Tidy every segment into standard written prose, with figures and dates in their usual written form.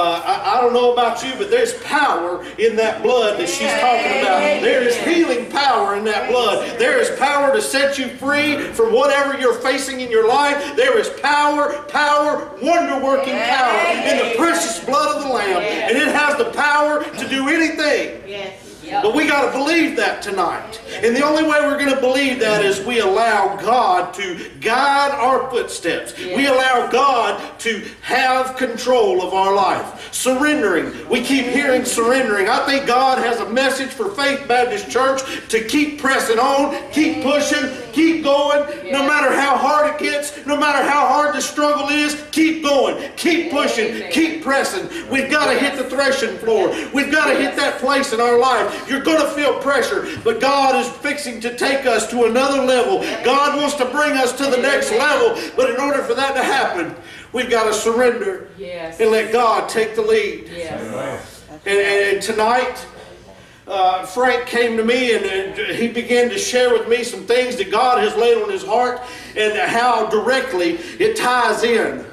I don't know about you, but there's power in that blood that she's talking about. There is healing power in that blood. There is power to set you free from whatever you're facing in your life. There is power, wonder-working power in the precious blood of the Lamb. And it has the power to do anything. But we got to believe that tonight. And the only way we're going to believe that is we allow God to guide our footsteps. We allow God to have control of our life. Surrendering. We keep hearing surrendering. I think God has a message for Faith Baptist Church to keep pressing on, keep pushing, keep going. No matter how hard it gets, no matter how hard the struggle is, keep going, keep pushing, keep pressing. We've got to hit the threshing floor. We've got to hit that place in our life. You're going to feel pressure, but God is fixing to take us to another level. God wants to bring us to the next level, but in order for that to happen, we've got to surrender and let God take the lead. And tonight, Frank came to me and he began to share with me some things that God has laid on his heart and how directly it ties in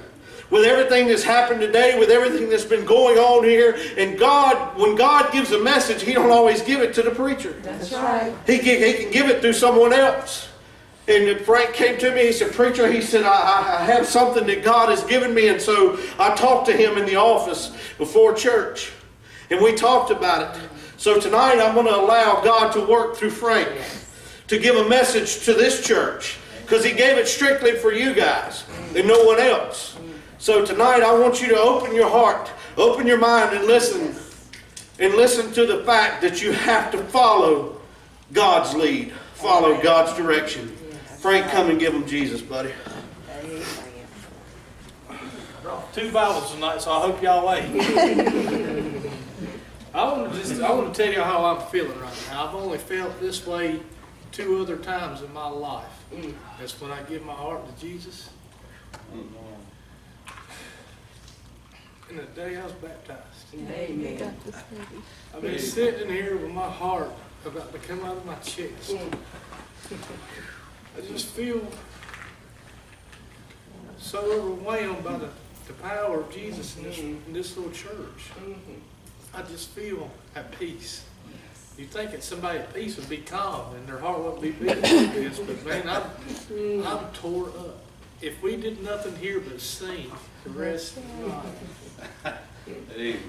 with everything that's happened today, with everything that's been going on here. And God, when God gives a message, He don't always give it to the preacher. That's right. He can give it through someone else. And Frank came to me, he said, "Preacher," he said, I have something that God has given me. And so I talked to him in the office before church. And we talked about it. So tonight I'm going to allow God to work through Frank to give a message to this church. Because He gave it strictly for you guys and no one else. So tonight I want you to open your heart, open your mind and listen. And listen to the fact that you have to follow God's lead. Follow God's direction. Frank, come and give them Jesus, buddy. I brought 2 Bibles tonight, so I hope y'all wait. I want to tell you how I'm feeling right now. I've only felt this way 2 other times in my life. That's when I give my heart to Jesus, and the day I was baptized. Amen. I've been sitting here with my heart about to come out of my chest. I just feel so overwhelmed by the power of Jesus in this little church. I just feel at peace. You'd think that somebody at peace would be calm and their heart wouldn't be beating like this, but man, I'm tore up. If we did nothing here but sing the rest of the night,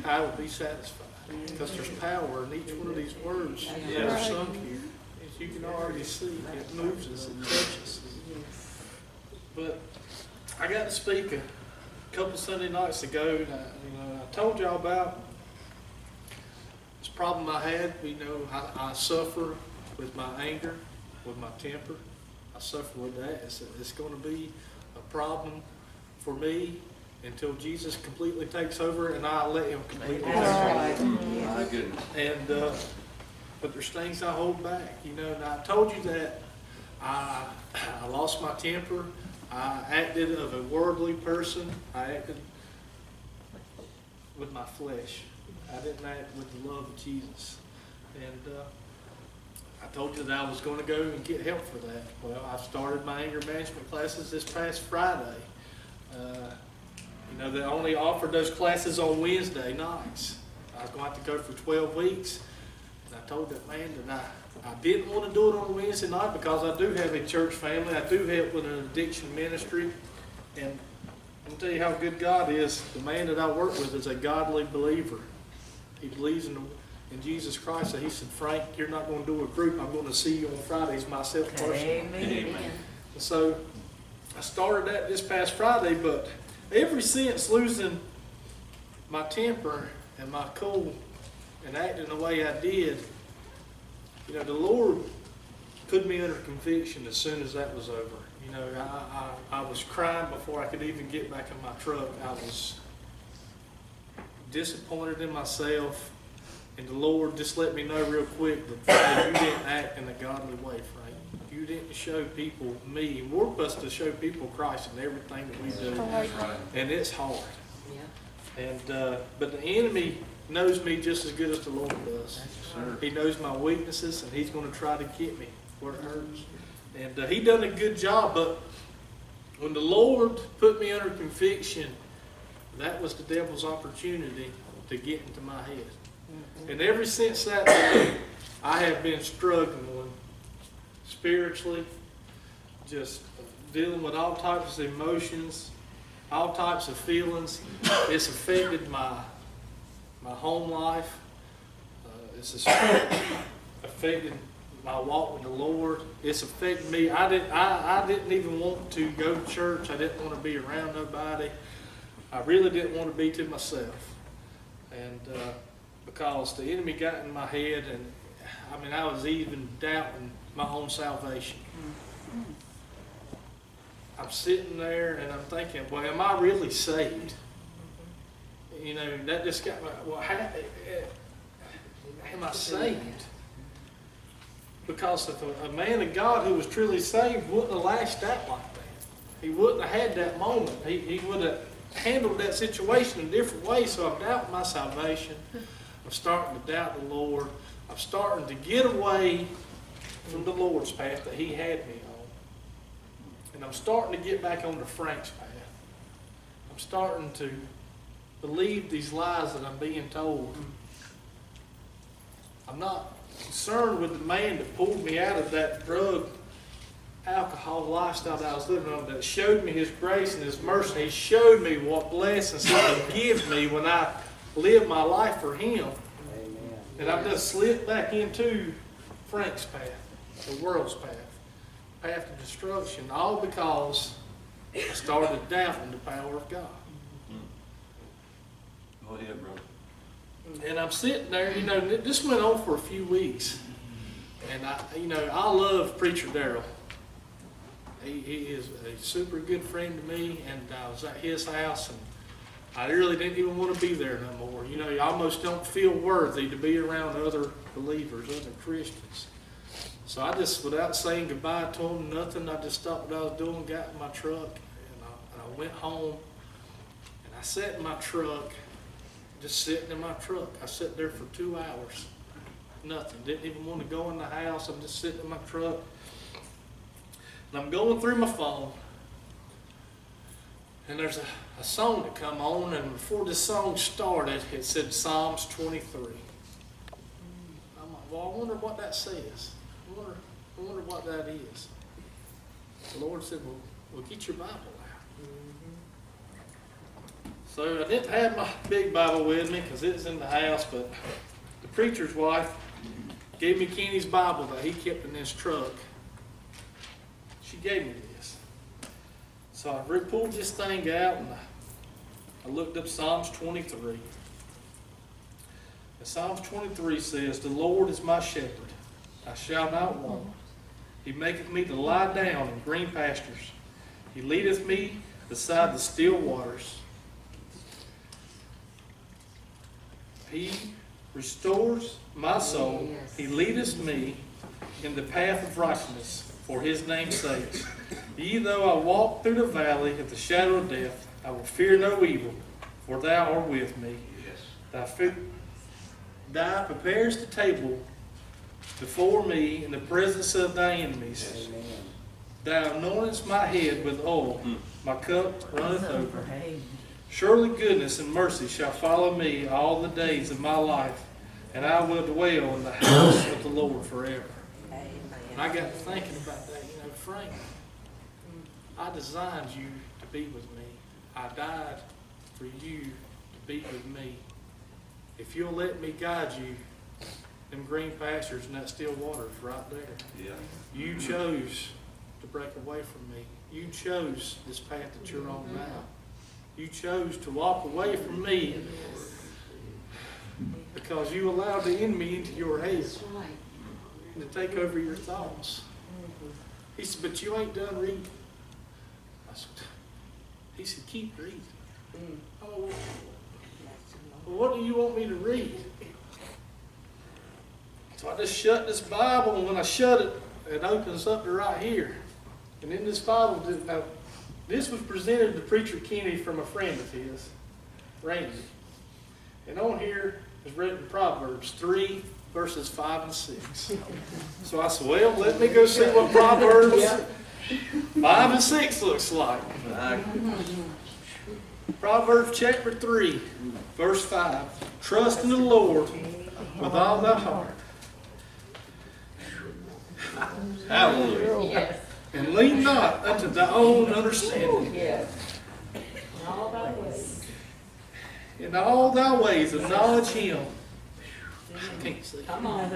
I would be satisfied. Because there's power in each one of these words that are sung here. As you can already see, it moves us, it touches us. But I got to speak a couple Sunday nights ago, and I told y'all about this problem I had. I suffer with my anger, with my temper. I suffer with that. It's going to be a problem for me until Jesus completely takes over and I let Him completely take over. And but there's things I hold back, and I told you that I lost my temper. I acted of a worldly person. I acted with my flesh. I didn't act with the love of Jesus. And I told you that I was going to go and get help for that. Well, I started my anger management classes this past Friday. They only offered those classes on Wednesday nights. I was going to have to go for 12 weeks. And I told that man that I didn't want to do it on Wednesday night because I do have a church family. I do help with an addiction ministry. And I'm going to tell you how good God is. The man that I work with is a godly believer. He believes in Jesus Christ. So he said, "Frank, you're not going to do a group. I'm going to see you on Fridays myself personally." Amen. And so I started that this past Friday, but ever since losing my temper and my cool and acting the way I did, the Lord put me under conviction as soon as that was over. I was crying before I could even get back in my truck. I was disappointed in myself, and the Lord just let me know real quick that you didn't act in a godly way, Frank. You didn't show people me. We're supposed to show people Christ in everything that we do, and it's hard. And but the enemy knows me just as good as the Lord does. He knows my weaknesses, and he's going to try to get me where it hurts. And he done a good job, but when the Lord put me under conviction that was the devil's opportunity to get into my head. And ever since that day, I have been struggling spiritually, just dealing with all types of emotions, all types of feelings. It's affected my home life. It's affected my walk with the Lord. It's affected me. I didn't even want to go to church. I didn't want to be around nobody. I really didn't want to be to myself. And because the enemy got in my head, and I mean, I was even doubting my own salvation. I'm sitting there and I'm thinking, well, am I really saved? You know, that just got me, well, am I saved? Because if a man of God who was truly saved wouldn't have lashed out like that. He wouldn't have had that moment. He would have handled that situation in a different way. So I'm doubting my salvation. I'm starting to doubt the Lord. I'm starting to get away from the Lord's path that He had me on. And I'm starting to get back onto Frank's path. I'm starting to believe these lies that I'm being told. I'm not concerned with the man that pulled me out of that drug, alcohol lifestyle that I was living on, that showed me His grace and His mercy. He showed me what blessings He would give me when I lived my life for Him. Amen. And I've just slipped back into Frank's path, the world's path of destruction, all because I started doubting the power of God. Go ahead, brother. And I'm sitting there, you know, this went on for a few weeks. And I love Preacher Darrell. He is a super good friend to me, and I was at his house, and I really didn't even want to be there no more. You know, you almost don't feel worthy to be around other believers, other Christians. So I just, without saying goodbye to him, nothing, I just stopped what I was doing, got in my truck, and I went home, and I sat in my truck, just sitting in my truck. I sat there for 2 hours. Nothing. Didn't even want to go in the house. I'm just sitting in my truck. And I'm going through my phone. And there's a song that come on. And before this song started, it said Psalms 23. I'm like, well, I wonder what that says. I wonder what that is. The Lord said, well, get your Bible out. So I didn't have my big Bible with me because it was in the house, but the preacher's wife gave me Kenny's Bible that he kept in his truck. She gave me this. So I pulled this thing out and I looked up Psalms 23. And Psalms 23 says, "The Lord is my shepherd, I shall not want. He maketh me to lie down in green pastures. He leadeth me beside the still waters. He restores my soul. He leadeth me in the path of righteousness for His name's sake. Yea, though I walk through the valley of the shadow of death, I will fear no evil, for Thou art with me. Thou preparest the table before me in the presence of Thy enemies. Amen. Thou anointest my head with oil, my cup runneth over. Surely goodness and mercy shall follow me all the days of my life, and I will dwell in the house of the Lord forever." Amen. And I got to thinking about that. You know, Frank, I designed you to be with me. I died for you to be with me. If you'll let me guide you, them green pastures and that still water is right there. Yeah. You chose to break away from me. You chose this path that you're on now. You chose to walk away from me because you allowed the enemy into your head and to take over your thoughts. He said, "But you ain't done reading." He said, "Keep reading." Oh, well, what do you want me to read? So I just shut this Bible, and when I shut it, it opens up to right here. And in this Bible, now, this was presented to Preacher Kenny from a friend of his, Randy. And on here is written Proverbs 3, verses 5 and 6. So I said, well, let me go see what Proverbs 5 and 6 looks like. Proverbs chapter 3, verse 5. Trust in the Lord with all thy heart. Hallelujah. Yes. And lean not unto thy own understanding. Yes. All thy ways. In all thy ways acknowledge him. I can't see. Come on.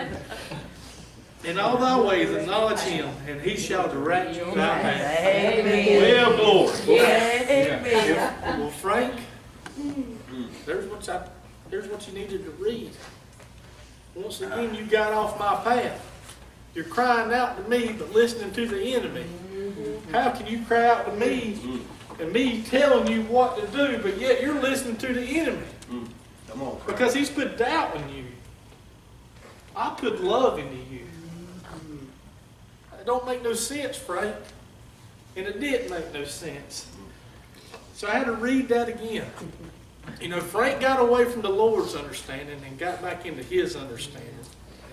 In all thy ways acknowledge him, and he shall direct your path. Amen. Well, glory. Yes. Well, Frank, there's what you needed to read. Once again, you got off my path. You're crying out to me, but listening to the enemy. How can you cry out to me and me telling you what to do, but yet you're listening to the enemy? Come on. Because he's put doubt in you. I put love into you. It don't make no sense, Frank. And it didn't make no sense. So I had to read that again. You know, Frank got away from the Lord's understanding and got back into his understanding.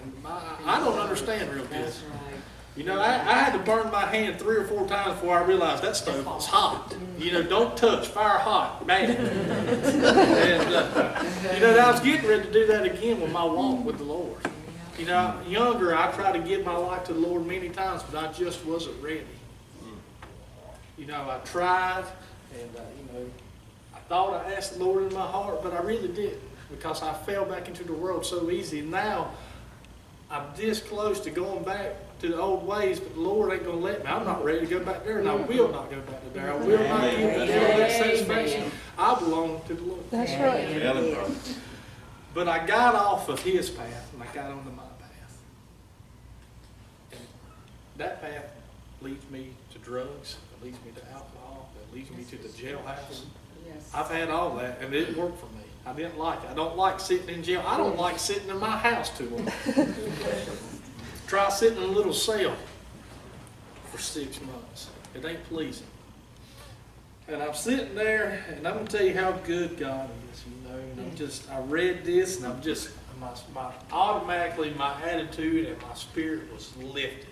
And I don't understand real good. That's right. You know, I had to burn my hand 3 or 4 times before I realized that stove was hot. You know, don't touch, fire hot, bad. And, you know, I was getting ready to do that again with my walk with the Lord. You know, younger, I tried to give my life to the Lord many times, but I just wasn't ready. You know, I tried, and, you know, I thought I asked the Lord in my heart, but I really didn't, because I fell back into the world so easy. Now, I'm this close to going back to the old ways, but the Lord ain't going to let me. I'm not ready to go back there, and I will not go back to there. I will not give the devil that satisfaction. I belong to the Lord. That's right. Tell him, brother. But I got off of his path, and I got onto my path. And that path leads me to drugs. It leads me to alcohol. It leads me to the jailhouse. Yes. I've had all that, and it worked for me. I didn't like it. I don't like sitting in jail. I don't like sitting in my house too long. Try sitting in a little cell for 6 months. It ain't pleasing. And I'm sitting there, and I'm going to tell you how good God is, you know. And I read this, and automatically my attitude and my spirit was lifted.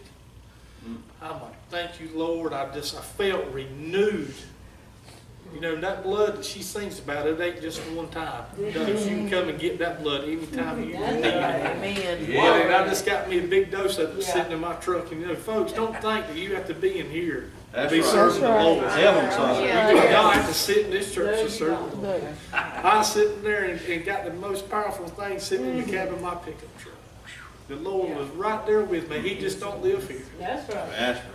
I'm like, thank you, Lord. I felt renewed. You know, that blood that she sings about, it ain't just one time. You can come and get that blood anytime you need it. Amen. Yeah, and I just got me a big dose of it Yeah. sitting in my truck. And you know, folks, don't think that you have to be in here to That's be right. serving the That's right. Lord. Tell him, son. You don't have to sit in this church to No, serve you the Lord. Look, I was sitting there and got the most powerful thing sitting in the cab of my pickup truck. The Lord was right there with me. He just don't live here. That's right. That's right.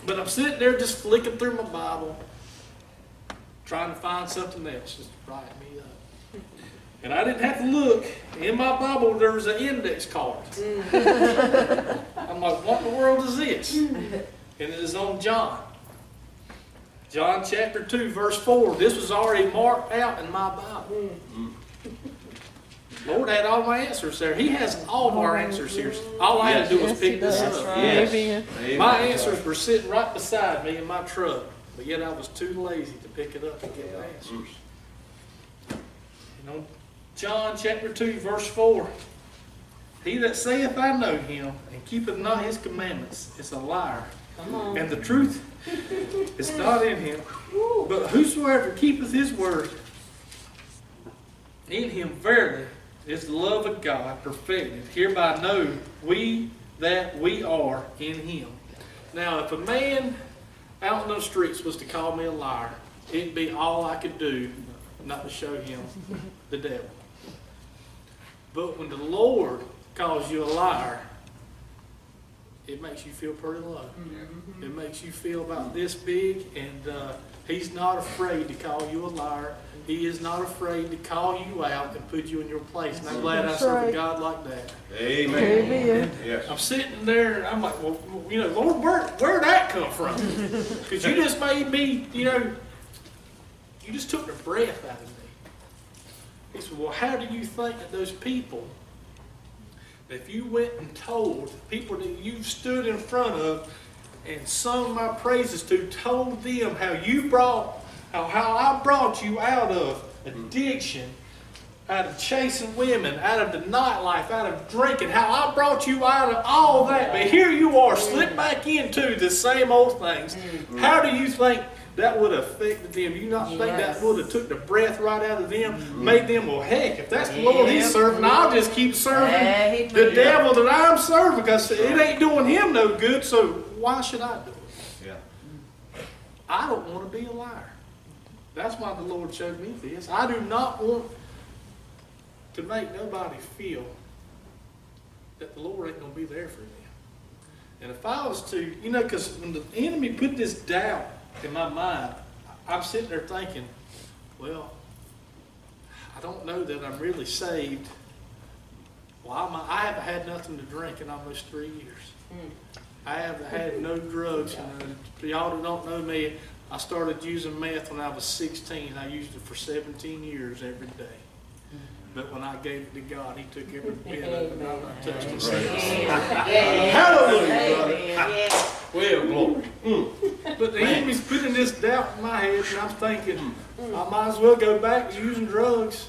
But I'm sitting there just flicking through my Bible, trying to find something else just to brighten me up. And I didn't have to look. In my Bible, there was an index card. I'm like, what in the world is this? And it is on John. John chapter 2, verse 4. This was already marked out in my Bible. Lord had all my answers there. He has all of our answers here. All I had to do was yes, he pick this does. up. Yes. Amen. Amen. My answers were sitting right beside me in my truck, but yet I was too lazy to pick it up and get the answers. You know, John chapter 2, verse 4. He that saith, I know him, and keepeth not his commandments, is a liar. Come on. And the truth is not in him. But whosoever keepeth his word, in him verily is the love of God perfected. Hereby know we that we are in him. Now, if a man out in those streets was to call me a liar, it'd be all I could do not to show him the devil. But when the Lord calls you a liar, it makes you feel pretty low. It makes you feel about this big, and he's not afraid to call you a liar. He is not afraid to call you out and put you in your place. And I'm glad I That's serve a right. God like that. Amen. Amen. Yes. I'm sitting there, and I'm like, well, you know, Lord, where'd that come from? Because you just made me, you know, you just took the breath out of me. He said, well, how do you think that those people, if you went and told people that you stood in front of and sung my praises to, told them how I brought you out of addiction, out of chasing women, out of the nightlife, out of drinking, how I brought you out of all that. But here you are, slipped back into the same old things. How do you think that would have affected them? You not think that would have took the breath right out of them, made them, well, heck, if that's the Lord he's serving, I'll just keep serving the devil that I'm serving, because it ain't doing him no good, so why should I do it? Yeah. I don't want to be a liar. That's why the Lord showed me this. I do not want to make nobody feel that the Lord ain't going to be there for them. And if I was to, you know, because when the enemy put this doubt in my mind, I'm sitting there thinking, well, I don't know that I'm really saved. Well, I haven't had nothing to drink in almost 3 years. I haven't had no drugs. For y'all that don't know me, I started using meth when I was 16. I used it for 17 years every day. But when I gave it to God, he took every bit of it, and I'm not touching it. Hallelujah, brother. Well, glory. But the enemy's putting this doubt in my head, and I'm thinking, I might as well go back to using drugs.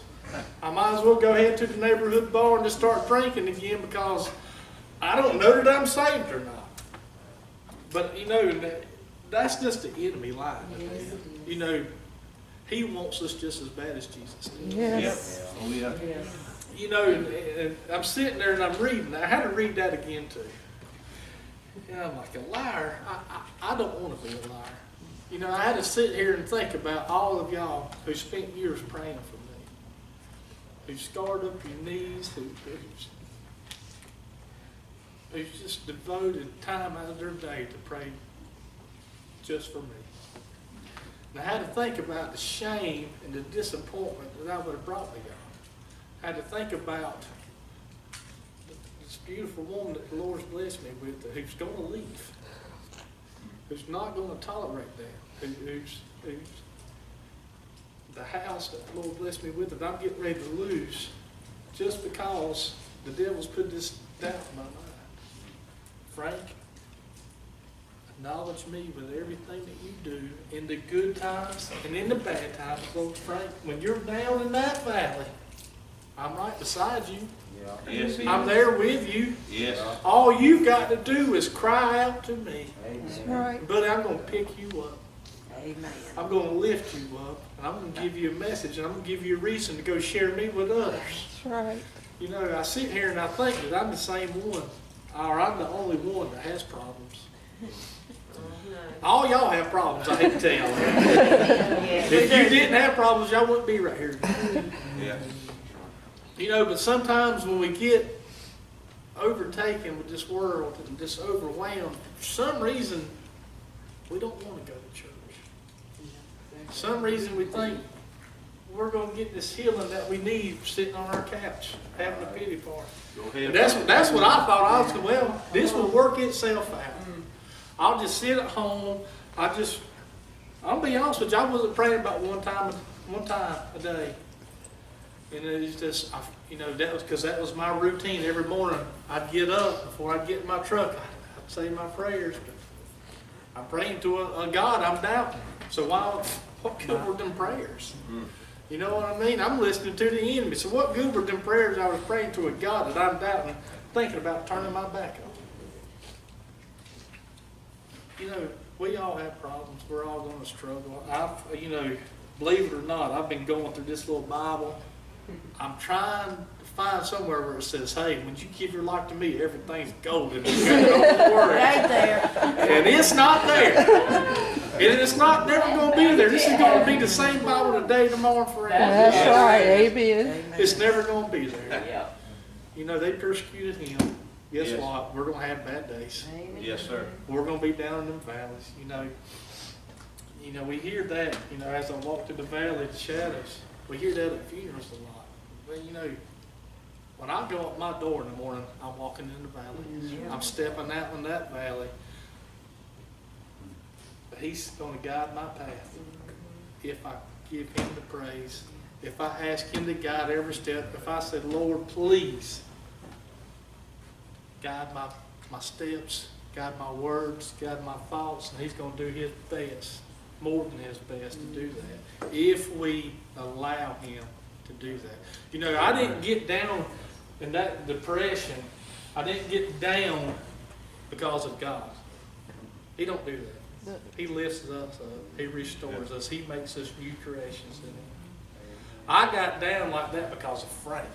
I might as well go ahead to the neighborhood bar and just start drinking again, because I don't know that I'm saved or not. But, you know, that's just the enemy lying. You know, he wants us just as bad as Jesus did. Yes. Oh, yeah. You know, and I'm sitting there and I'm reading. I had to read that again too. And I'm like, a liar? I don't want to be a liar. You know, I had to sit here and think about all of y'all who spent years praying for me, who scarred up your knees, who's just devoted time out of their day to pray just for me. And I had to think about the shame and the disappointment that I would have brought to y'all. I had to think about this beautiful woman that the Lord's blessed me with, who's going to leave, who's not going to tolerate that, who's the house that the Lord blessed me with that I'm getting ready to lose just because the devil's put this doubt in my mind. Frank, acknowledge me with everything that you do in the good times and in the bad times. So, Frank, when you're down in that valley, I'm right beside you. Yes, I'm there with you. yes. All you've got to do is cry out to me. That's right. But I'm going to pick you up. Amen. I'm going to lift you up. And I'm going to give you a message. And I'm going to give you a reason to go share me with others. That's right. You know, I sit here and I think that I'm the same one. Or I'm the only one that has problems. All y'all have problems, I hate to tell y'all that. If you didn't have problems, y'all wouldn't be right here. Yeah. You know, but sometimes when we get overtaken with this world and just overwhelmed, for some reason, we don't want to go to church. For some reason we think we're going to get this healing that we need sitting on our couch, having a pity party. Go ahead. And that's what I thought. I was going, well, this will work itself out. I'll just sit at home. I'll be honest with you, I wasn't praying about one time a day. And it's just, you know, that was because that was my routine. Every morning I'd get up before I'd get in my truck. I'd say my prayers. But I'm praying to a God I'm doubting. So what good were them prayers? You know what I mean? I'm listening to the enemy. So what good were them prayers I was praying to a God that I'm doubting, thinking about turning my back on? You know, we all have problems. We're all going to struggle. You know, believe it or not, I've been going through this little Bible. I'm trying to find somewhere where it says, hey, when you give your life to me, everything's golden. It's got the word. Right there. And it's not there. And it's never going to be there. This is going to be the same Bible today, tomorrow, and forever. That's right. Amen. It's never going to be there. Yeah. You know, they persecuted him. Guess Yes. what? We're going to have bad days. Yes, sir. We're going to be down in them valleys. You know, we hear that, you know, as I walk through the valley of the shadows. We hear that at funerals a lot. But, you know, when I go up my door in the morning, I'm walking in the valley. I'm stepping out in that valley. But he's going to guide my path if I give him the praise. If I ask him to guide every step. If I said, Lord, please guide my steps, guide my words, guide my thoughts, and he's going to do his best, more than his best to do that, if we allow him to do that. You know, I didn't get down in that depression. I didn't get down because of God. He don't do that. He lifts us up. He restores us. He makes us new creations in Him. I got down like that because of Frank.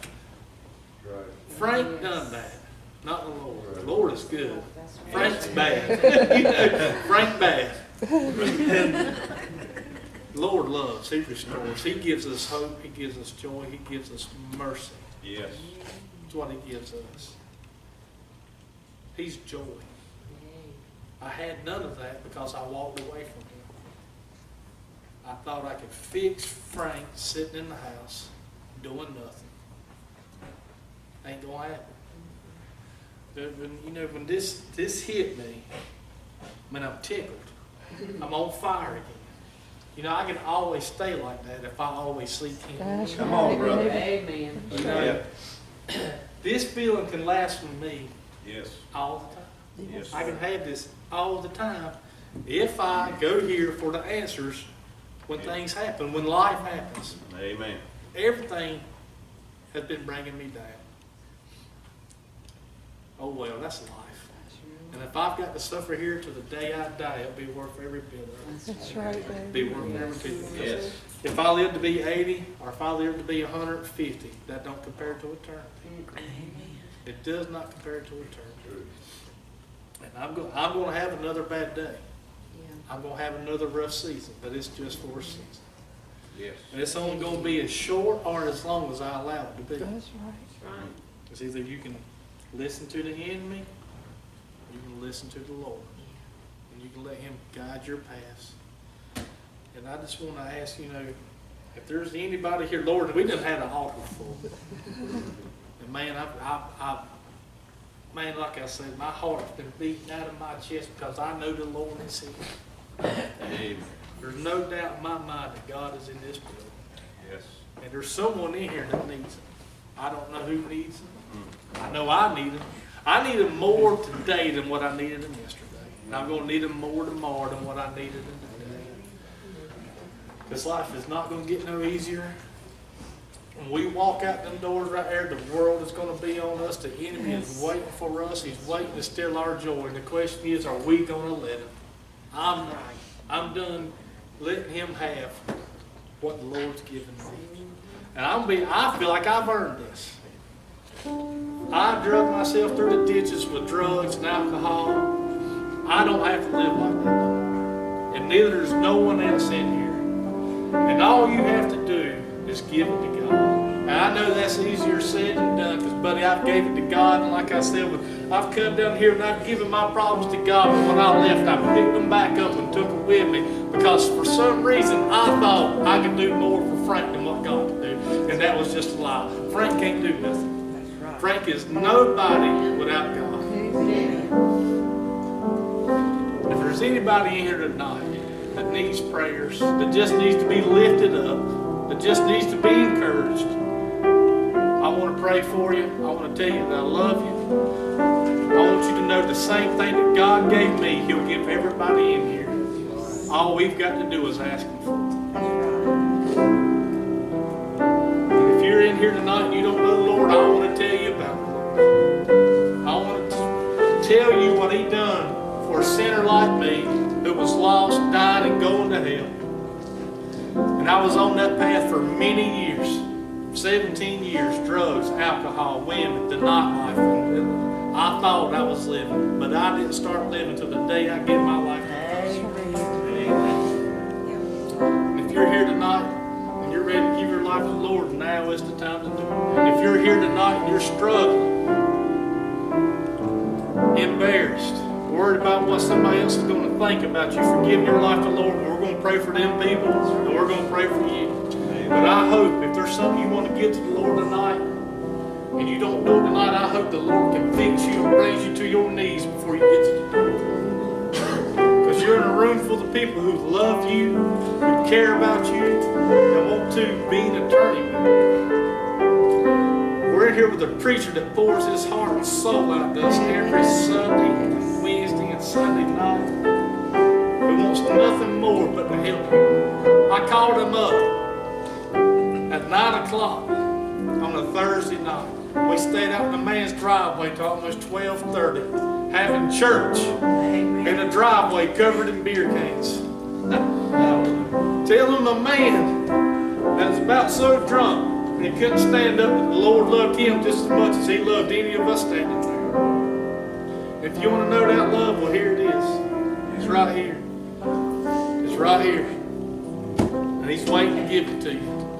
Frank done that, not the Lord. The Lord is good. Frank's bad. You know, Frank bad. And the Lord loves. He restores. He gives us hope. He gives us joy. He gives us mercy. Yes. That's what He gives us. He's joy. I had none of that because I walked away from Him. I thought I could fix Frank sitting in the house doing nothing. Ain't gonna happen. But when this hit me, when I'm tickled, I'm on fire again. You know, I can always stay like that if I always seek Him. That's Come on, right, brother. baby. Amen. You know, this feeling can last with me Yes. all the time. Yes. I can have this all the time if I go here for the answers when things happen, when life happens. Amen. Everything has been bringing me down. Oh well, that's life. And if I've got to suffer here till the day I die, it'll be worth every bit of it. That's right, It'll baby. be worth every bit of it. Yes. If I live to be 80 or if I live to be 150, that don't compare to eternity. It does not compare to eternity. And I'm going to have another bad day. I'm going to have another rough season, but it's just for a season. Yes. And it's only going to be as short or as long as I allow it to be. That's right. It's either you can listen to the enemy, or you can listen to the Lord. And you can let Him guide your paths. And I just want to ask, if there's anybody here, Lord, we done had an altar full. And man, man, like I said, my heart's been beating out of my chest because I know the Lord is here. Amen. There's no doubt in my mind that God is in this building. Yes. And there's someone in here that needs Him. I don't know who needs Him. I know I need Him. I need Him more today than what I needed Him yesterday. And I'm going to need Him more tomorrow than what I needed Him today. Because life is not going to get no easier. When we walk out them doors right there, the world is going to be on us. The enemy is waiting for us. He's waiting to steal our joy. And the question is, are we going to let him? I'm done letting him have what the Lord's given me. And I feel like I've earned this. I drug myself through the ditches with drugs and alcohol. I don't have to live like that. And neither does no one else in here. And all you have to do is give it to God. And I know that's easier said than done because, buddy, I've gave it to God. And like I said, I've come down here and I've given my problems to God. But when I left, I picked them back up and took them with me because for some reason I thought I could do more for Frank than what God could do. And that was just a lie. Frank can't do nothing. Frank is nobody without God. If there's anybody in here tonight that needs prayers, that just needs to be lifted up, that just needs to be encouraged, I want to pray for you. I want to tell you that I love you. I want you to know the same thing that God gave me, He'll give everybody in here. All we've got to do is ask Him for it. And if you're in here tonight and you don't know the Lord, I want to tell you about it. I want to tell you what He done for a sinner like me who was lost, dying, and going to hell. And I was on that path for many years. 17 years, drugs, alcohol, women, the nightlife. And I thought I was living, but I didn't start living until the day I gave my life to Christ. And if you're here tonight and you're ready to give your life to the Lord, now is the time to do it. And if you're here tonight and you're struggling, embarrassed, worried about what somebody else is going to think about you for giving your life to the Lord, we're going to pray for them people, and we're going to pray for you. But I hope if there's something you want to give to the Lord tonight, and you don't do it tonight, I hope the Lord can fix you and raise you to your knees before you get to the door. Because you're in a room full of people who love you, who care about you, and want to be an attorney. We're in here with a preacher that pours his heart and soul out to us every Sunday, Wednesday, and Sunday night. Who wants nothing more but to help you. I called him up at 9 o'clock on a Thursday night. We stayed out in the man's driveway till almost 12:30, having church in a driveway covered in beer cans. Telling a man that was about so drunk and he couldn't stand up that the Lord loved him just as much as he loved any of us standing there. If you want to know that love, well, here it is. It's right here. It's right here. And he's waiting to give it to you.